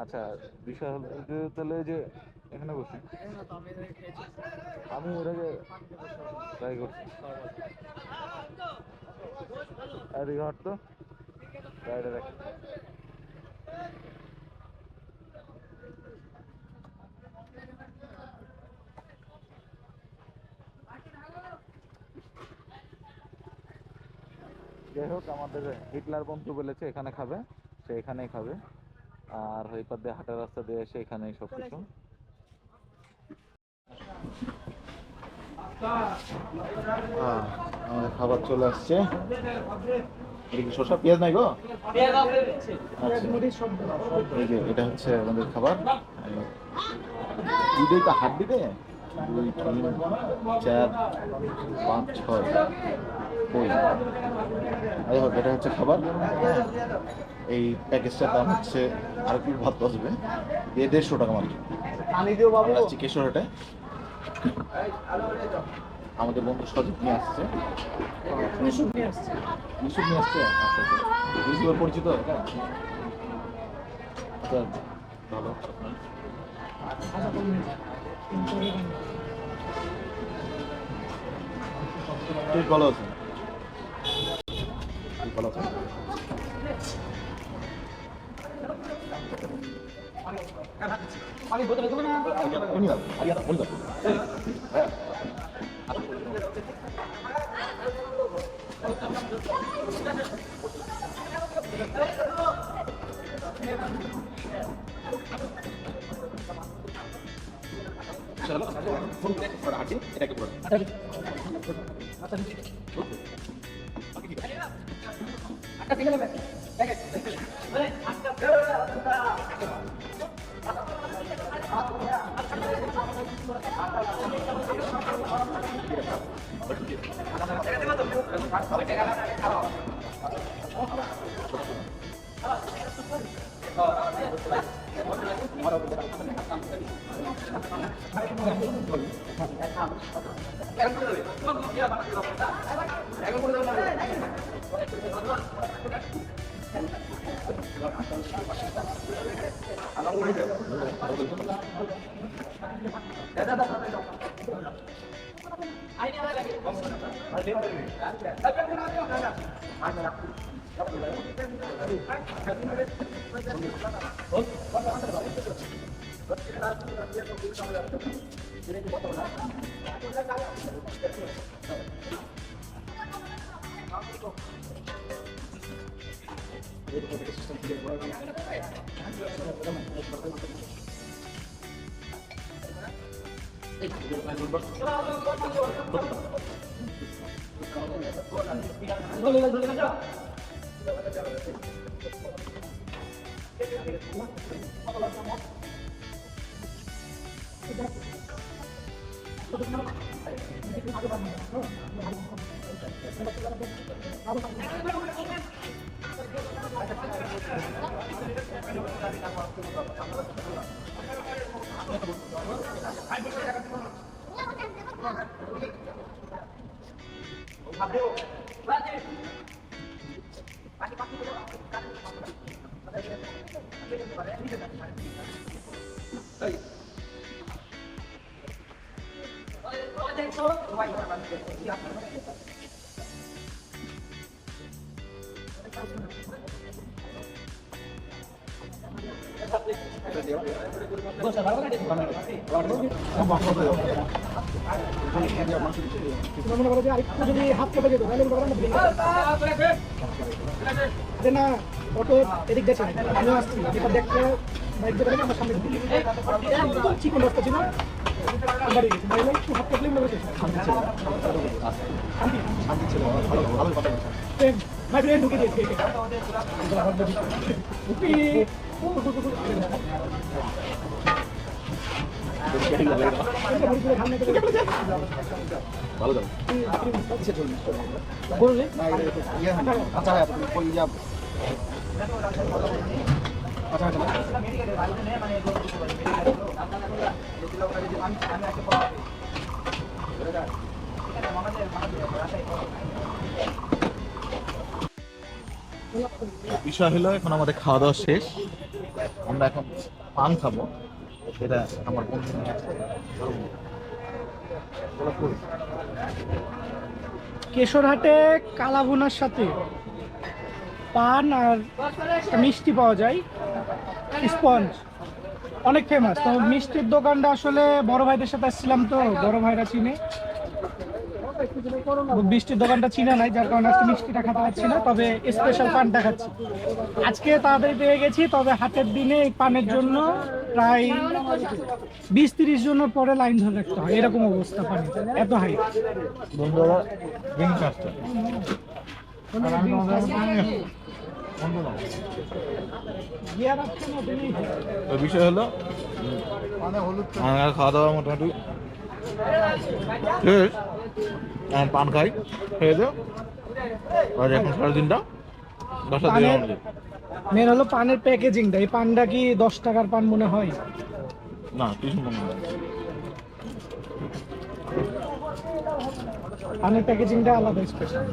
আচ্ছা, বিষয় হলো যে তাহলে যে এখানে বসি আমি ওর আগে ট্রাই করছি আর ঘর তো গাড়িটা দেখ যাই হোক আমাদের হিটলার বন্ধু বলেছে এখানে খাবে, সে এখানেই খাবে। আর ওই পথ দিয়ে হাঁটার রাস্তা দিয়ে এসে এখানেই সব কিছু। আমাদের খাবার চলে আসছে। শসা পেঁয়াজ নাই গো? এই যে এটা হচ্ছে আমাদের খাবার। দুটোই হাত দিতে 2, 3, 4, 5, 6 এটা হচ্ছে খাবার। এই প্যাকেজটার দাম হচ্ছে আর কি ভাত আসবে 150 টাকা মাত্র। চিকেশ্বরহাটে আমাদের বন্ধু সজীব নিয়ে আসছে। মিশুক নিয়ে আসছে। আচ্ছা পরিচিত ভালো। ঠিক ভালো আছে, ভালো আছে। যদি হাত কেটে যেত তাহলে না অটো এদিক দেখছেন আমিও আসছি দেখতে বাইক দিয়ে আমার সামনে একদম চিকন রাস্তা ছিল বাড়ি গেছি বাইরে একটু হাত কাটলে মনে হচ্ছে শান্তি ছিল মাই ফ্রেন্ড ঢুকে দিয়েছে ভালো যাবে বললে আচ্ছা বিষয় হলো এখন আমাদের খাওয়া দাওয়া শেষ, আমরা এখন পান খাবো। এটা আমার বন্ধু নিয়ে আসছে। কেশরহাটে কালাভুনার সাথে পান আর একটা মিষ্টি পাওয়া যায়, স্পঞ্জ, অনেক ফেমাস। তো মিষ্টির দোকানটা আসলে বড় ভাইদের সাথে আসছিলাম, তো বড় ভাইরা চিনে, মিষ্টির দোকানটা চিনা নাই, যার কারণে আজকে মিষ্টিটা খেতে পারছি না, তবে স্পেশাল পানটা খাচ্ছি। আজকে তাড়াতাড়ি পেয়ে গেছি, তবে হাটের দিনে এই পানের জন্য প্রায় 20-30 জনের পরে লাইন ধরে রাখতে হয়, এরকম অবস্থা পানি, এত হাই। বন্ধুরা ড্রিঙ্ক আসছে। তো বিষয় হলো আমার খাওয়া দাওয়া মোটামুটি শেষ। এখন পান খাই, খেয়ে দেও। আর এখন 3:30 বাসা দিয়ে আমাদের। মেন হলো পানের প্যাকেজিংটা, এই পানটা কি 10 টাকার পান মনে হয়? না, কিছু মনে হয় না। পানের প্যাকেজিংটা আলাদা, স্পেশাল।